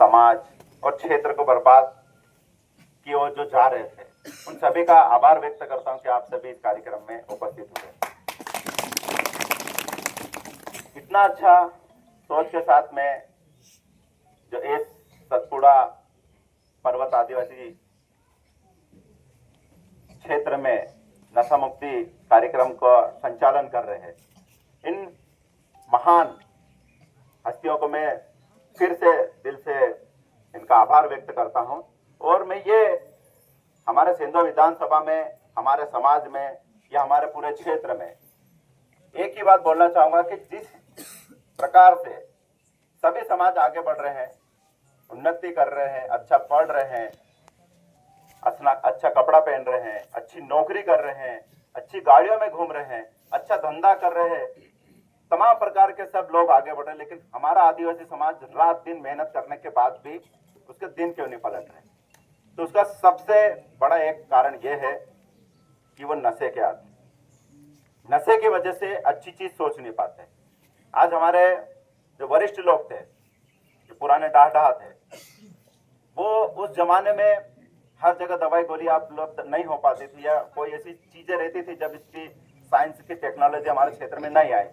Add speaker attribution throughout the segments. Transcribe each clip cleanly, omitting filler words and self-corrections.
Speaker 1: समाज और क्षेत्र को बर्बाद की ओर जो जा रहे थे, उन सभी का आभार व्यक्त करता हूं कि आप सभी इस कार्यक्रम में उपस्थित हुए। इतना अच्छा सोच के साथ में जो इस सतपुड़ा पर्वत आदिवासी क्षेत्र में नशा मुक्ति कार्यक्रम का संचालन कर रहे हैं, इन महान हस्तियों को मैं फिर से दिल से इनका आभार व्यक्त करता हूं। और मैं ये हमारे सिंधु विधानसभा में, हमारे समाज में या हमारे पूरे क्षेत्र में एक ही बात बोलना चाहूंगा कि जिस प्रकार से सभी समाज आगे बढ़ रहे हैं, उन्नति कर रहे हैं, अच्छा पढ़ रहे हैं, अच्छा कपड़ा पहन रहे हैं, अच्छी नौकरी कर रहे हैं, अच्छी गाड़ियों में घूम रहे हैं, अच्छा धंधा कर रहे हैं, तमाम प्रकार के सब लोग आगे बढ़ रहे हैं, लेकिन हमारा आदिवासी समाज रात दिन मेहनत करने के बाद भी उसके दिन क्यों नहीं पलट रहे? तो उसका सबसे बड़ा एक कारण यह है कि वो नशे के आदी, नशे की वजह से अच्छी चीज सोच नहीं पाते। आज हमारे जो वरिष्ठ लोग थे, जो पुराने डाह थे, वो उस जमाने में हर जगह दवाई गोली आप लोग नहीं हो पाती थी, या कोई ऐसी चीजें रहती थी जब इसकी साइंस की टेक्नोलॉजी हमारे क्षेत्र में नहीं आई,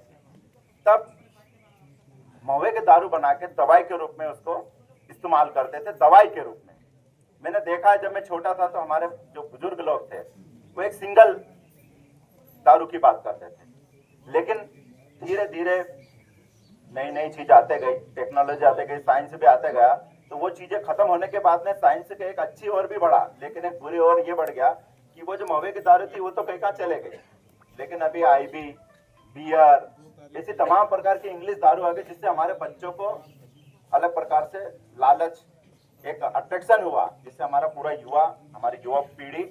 Speaker 1: तब महुए के दारू बना के दवाई के रूप में उसको इस्तेमाल करते थे, दवाई के रूप में। मैंने देखा है, जब मैं छोटा था तो हमारे जो बुजुर्ग लोग थे वो एक सिंगल दारू की बात करते थे, लेकिन धीरे धीरे नई नई चीज आते गई, टेक्नोलॉजी आते गई, साइंस भी आते गया, तो वो चीजें खत्म होने के बाद में साइंस के एक अच्छी ओर भी बढ़ा, लेकिन एक बुरी ओर ये बढ़ गया कि वो जो महुए की दारू थी वो तो कहीं कहाँ चले गए। लेकिन अभी आईबी, बियर, ऐसी तमाम प्रकार की इंग्लिश दारू आ गई, जिससे हमारे बच्चों को अलग प्रकार से लालच, एक अट्रैक्शन हुआ, जिससे हमारा पूरा हमारी युवा पीढ़ी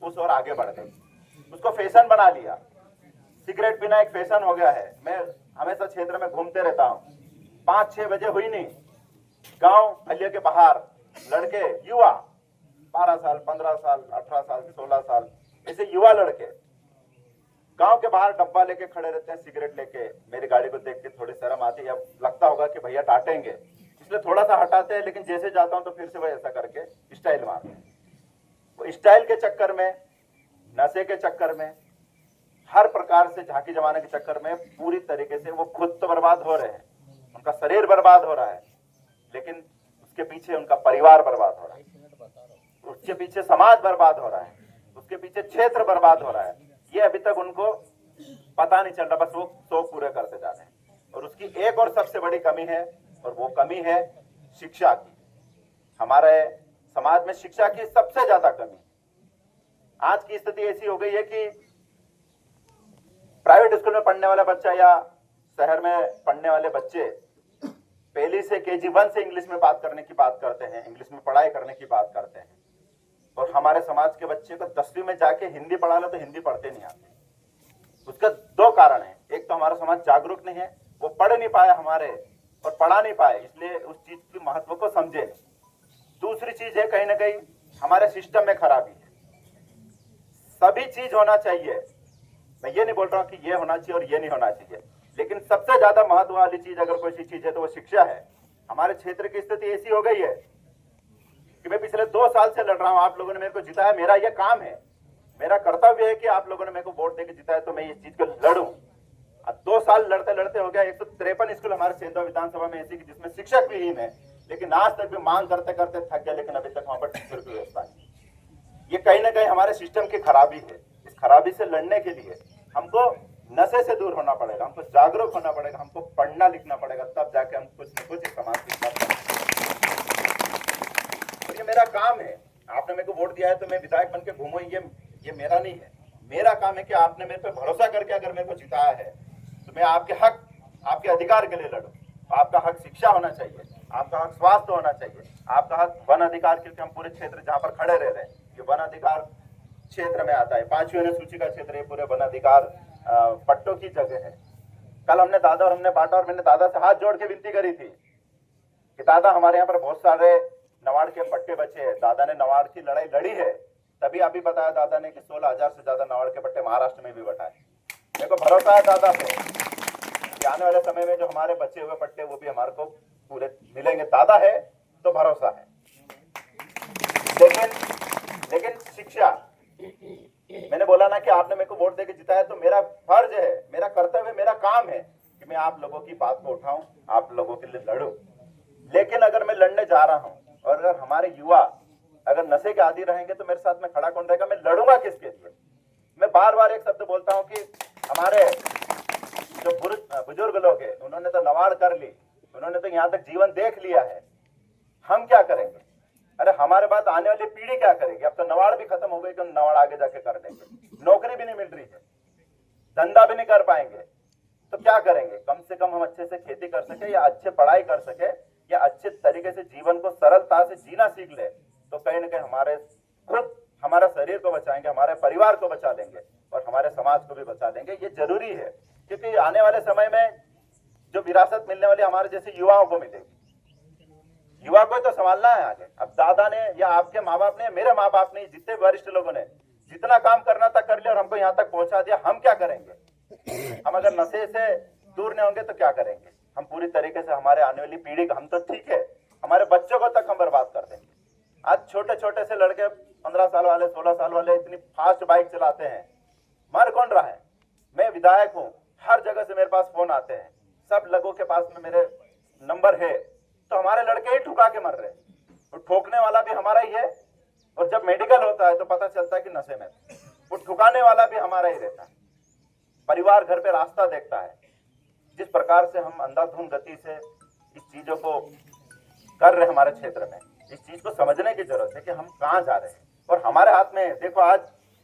Speaker 1: उस ओर आगे बढ़ गई, उसको फैशन बना लिया। सिगरेट पीना एक फैशन हो गया है। मैं हमेशा क्षेत्र में घूमते रहता हूँ, 5-6 बजे हुई नहीं, गांव हलिया के बाहर लड़के, युवा 12 साल, 15 साल, 18 साल, 16 साल, ऐसे युवा लड़के गांव के बाहर डब्बा लेके खड़े रहते हैं, सिगरेट लेके। मेरी गाड़ी को देख के थोड़ी शर्म आती है, लगता होगा कि भैया डांटेंगे, इसलिए थोड़ा सा हटाते हैं, लेकिन जैसे जाता हूं तो फिर से वही ऐसा करके स्टाइल मारते हैं। वो स्टाइल के चक्कर में, नशे के चक्कर में, हर प्रकार से झांकी जमाने के चक्कर में पूरी तरीके से वो खुद तो बर्बाद हो रहे हैं, उनका शरीर बर्बाद हो रहा है, लेकिन उसके पीछे उनका परिवार बर्बाद हो रहा है, उसके पीछे समाज बर्बाद हो रहा है, उसके पीछे क्षेत्र बर्बाद हो रहा है। ये अभी तक उनको पता नहीं चल रहा, बस वो शौक पूरे करते जा रहे हैं। और उसकी एक और सबसे बड़ी कमी है, और वो कमी है शिक्षा की। हमारे समाज में शिक्षा की सबसे ज्यादा कमी। आज की स्थिति ऐसी हो गई है कि प्राइवेट स्कूल में पढ़ने वाला बच्चा या शहर में पढ़ने वाले बच्चे पहली से KG1 से इंग्लिश में बात करने की बात करते हैं, इंग्लिश में पढ़ाई करने की बात करते हैं। और हमारे समाज के बच्चे को 10वीं में जाके हिंदी पढ़ा लो तो हिंदी पढ़ते नहीं आते। उसका 2 कारण है, एक तो हमारा समाज जागरूक नहीं है, वो पढ़ नहीं पाया हमारे और पढ़ा नहीं पाए, इसलिए उस चीज की महत्व को समझे। दूसरी चीज है, कहीं ना कहीं हमारे सिस्टम में खराबी है। सभी चीज होना चाहिए, मैं ये नहीं बोल रहा हूँ कि ये होना चाहिए और ये नहीं होना चाहिए, लेकिन सबसे ज्यादा महत्व वाली चीज अगर कोई सी चीज है तो वो शिक्षा है। हमारे क्षेत्र की स्थिति ऐसी हो गई है कि मैं पिछले 2 साल से लड़ रहा हूं, आप लोगों ने मेरे को जिताया, मेरा यह काम है, मेरा कर्तव्य है कि आप लोगों ने मेरे को वोट देकर जिताया तो मैं इस चीज को लड़ूं। अब 2 साल लड़ते लड़ते हो गया। 153 स्कूल हमारे सिंधु विधानसभा में ऐसी जिसमें शिक्षक विहीन है, लेकिन आज तक भी मांग करते करते थक गया, लेकिन अभी तक वहां पर टीचर की व्यवस्था नहीं। ये कहीं ना कहीं हमारे सिस्टम की खराबी है। इस खराबी से लड़ने के लिए हमको नशे से दूर होना पड़ेगा, हमको जागरूक होना पड़ेगा, हमको पढ़ना लिखना पड़ेगा, तब जाके हम कुछ न कुछ समाज की। ये मेरा काम है, आपने मेरे को वोट दिया है तो मैं विधायक बन के घूमूं, ये मेरा नहीं है। मेरा काम है कि आपने मेरे पे भरोसा करके अगर मेरे को जिताया है तो मैं आपके हक, आपके अधिकार के लिए लड़ूं। आपका हक शिक्षा होना चाहिए, आपका हक स्वास्थ्य होना चाहिए, आपका हक वन अधिकार, क्योंकि हम पूरे क्षेत्र जहाँ पर खड़े रह रहे हैं ये वन अधिकार क्षेत्र में आता है। 5वीं अनुसूची का क्षेत्र, ये पूरे वन अधिकार पट्टों की जगह है। कल हमने दादा और हमने बांटा, और मैंने दादा से हाथ जोड़ के विनती करी थी कि दादा हमारे यहाँ पर बहुत सारे नवाड़ के पट्टे बचे हैं। दादा ने नवाड़ की लड़ाई लड़ी है, तभी अभी बताया दादा ने कि 16,000 से ज्यादा नवाड़ के पट्टे महाराष्ट्र में भी बटाए। मेरे को भरोसा है दादा पे कि आने वाले समय में जो हमारे बचे हुए पट्टे वो भी हमारे को पूरे मिलेंगे। दादा है तो भरोसा है। लेकिन शिक्षा, मैंने बोला ना कि आपने मेरे को वोट देके जिताया, तो मेरा फर्ज है, मेरा कर्तव्य, मेरा काम है कि मैं आप लोगों की बात को उठाऊं, आप लोगों के लिए लड़ूं। लेकिन अगर मैं लड़ने जा रहा हूं और अगर हमारे युवा अगर नशे के आदी रहेंगे तो मेरे साथ में खड़ा कौन रहेगा? मैं लड़ूंगा किसके लिए? मैं बार बार एक शब्द बोलता हूं कि हमारे जो बुजुर्ग लोग हैं उन्होंने तो नवाड़ कर ली, उन्होंने तो यहाँ तक जीवन देख लिया है, हम क्या करेंगे? अरे हमारे बाद आने वाली पीढ़ी क्या करेगी? अब तो नवाड़ भी खत्म हो गई, तो नवाड़ आगे जाके कर देंगे, नौकरी भी नहीं मिल रही है, धंधा भी नहीं कर पाएंगे, तो क्या करेंगे? कम से कम हम अच्छे से खेती कर सके या अच्छे पढ़ाई कर सके या अच्छे तरीके से जीवन को सरलता से जीना सीख ले, तो कहीं ना कहीं हमारे खुद हमारा शरीर को बचाएंगे, हमारे परिवार को बचा देंगे और हमारे समाज को भी बचा देंगे। ये जरूरी है, क्योंकि आने वाले समय में जो विरासत मिलने वाली हमारे जैसे युवाओं को मिलेगी। युवा को तो संभालना है आगे। अब दादा ने या आपके माँ बाप ने, मेरे माँ बाप ने, जितने वरिष्ठ लोगों ने जितना काम करना था कर लिया और हमको यहाँ तक पहुंचा दिया, हम क्या करेंगे? हम अगर नशे से दूर नहीं होंगे तो क्या करेंगे? हम पूरी तरीके से हमारे आने वाली पीढ़ी का, हम तो ठीक है, हमारे बच्चों को तक हम बर्बाद कर देंगे। आज छोटे छोटे से लड़के 15 साल वाले, 16 साल वाले इतनी फास्ट बाइक चलाते हैं, मर कौन रहा है? मैं विधायक हूँ, हर जगह से मेरे पास फोन आते हैं, सब लोगों के पास में मेरे नंबर है, तो हमारे लड़के ही ठुका के मर रहे हैं, तो ठोकने वाला भी हमारा ही है, और जब मेडिकल होता है तो पता चलता है कि नशे में, वो ठुकाने वाला भी हमारा ही रहता है। परिवार घर पे रास्ता देखता है। जिस प्रकार से हम अंधाधुंध गति से इस चीजों को कर रहे हैं हमारे क्षेत्र में, इस चीज को समझने की जरूरत है कि हम कहाँ जा रहे हैं और हमारे हाथ में है। देखो आज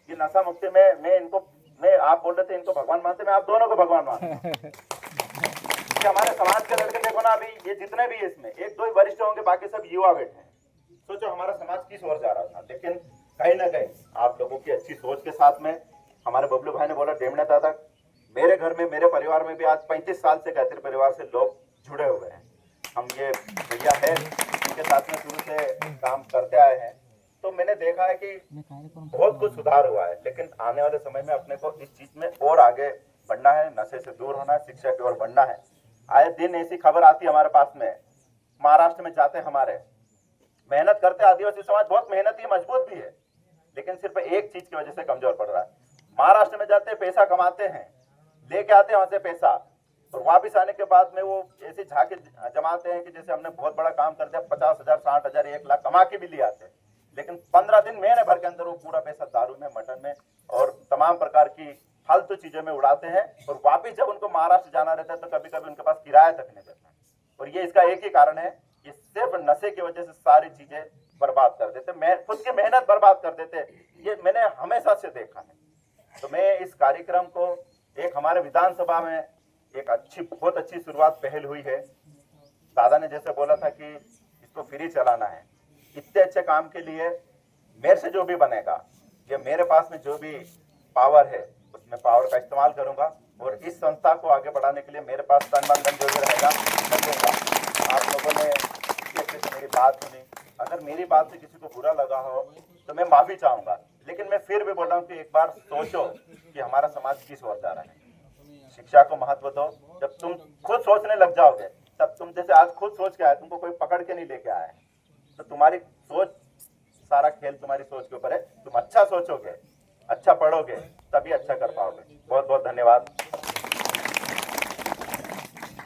Speaker 1: ये नशा मुक्ति में मैं आप बोल रहे थे इनको भगवान मानते, मैं आप दोनों को भगवान मानता हूँ। कि हमारे समाज के लड़के देखो ना, अभी ये जितने भी इसमें 1-2 ही वरिष्ठ होंगे, बाकी सब युवा बैठे हैं। सोचो हमारा समाज किस ओर जा रहा था। लेकिन कहीं ना कहीं आप लोगों की अच्छी सोच के साथ में, हमारे बबलू भाई ने बोला डेमना दादा, मेरे घर में, मेरे परिवार में भी आज 35 साल से गायत्री परिवार से लोग जुड़े हुए हैं। हम ये भैया है उनके साथ में शुरू से काम करते आए हैं, तो मैंने देखा है कि बहुत कुछ सुधार हुआ है। लेकिन आने वाले समय में अपने को इस चीज में और आगे बढ़ना है, नशे से दूर होना है, शिक्षा की ओर बढ़ना है। आए दिन ऐसी खबर आती है हमारे पास में, महाराष्ट्र में जाते हैं, हमारे मेहनत करते आदिवासी समाज बहुत मेहनती, मजबूत भी है, लेकिन सिर्फ एक चीज की वजह से कमजोर पड़ रहा है। महाराष्ट्र में जाते हैं, पैसा कमाते हैं, लेके आते हैं वहां से पैसा, और वापिस आने के बाद में वो ऐसे झाके जमाते हैं कि जैसे हमने बहुत बड़ा काम कर दिया, 50,000, 60,000, 1 लाख कमा के भी ले आते हैं। लेकिन 15 दिन, महीने भर के अंदर वो पूरा पैसा दारू में, मटन में और तमाम प्रकार की फालतू चीजों में उड़ाते हैं, और वापिस जब उनको महाराष्ट्र जाना रहता है तो कभी कभी उनके पास किराया तक नहीं रहता। और ये इसका एक ही कारण है, ये सिर्फ नशे की वजह से सारी चीजें बर्बाद कर देते, खुद की मेहनत बर्बाद कर देते। ये मैंने हमेशा से देखा है। तो मैं इस कार्यक्रम को, एक हमारे विधानसभा में एक बहुत अच्छी शुरुआत पहल हुई है। दादा ने जैसे बोला था कि इसको फ्री चलाना है, इतने अच्छे काम के लिए मेरे से जो भी बनेगा, ये मेरे पास में जो भी पावर है उसमें पावर का इस्तेमाल करूंगा, और इस संस्था को आगे बढ़ाने के लिए मेरे पास तन मन धन जो भी रहेगा मैं दूंगा। आप लोगों ने अच्छे से मेरी बात सुनी, अगर मेरी बात से किसी को बुरा लगा हो तो मैं माफी चाहूंगा, लेकिन मैं फिर भी बोल रहा हूँ कि एक बार सोचो कि हमारा समाज किस ओर जा रहा है। शिक्षा को महत्व दो। जब तुम खुद सोचने लग जाओगे, तब तुम जैसे आज खुद सोच के आए, तुमको कोई पकड़ के नहीं लेके आया है, तो तुम्हारी सोच, सारा खेल तुम्हारी सोच के ऊपर है। तुम अच्छा सोचोगे, अच्छा पढ़ोगे, तभी अच्छा कर पाओगे। बहुत बहुत धन्यवाद।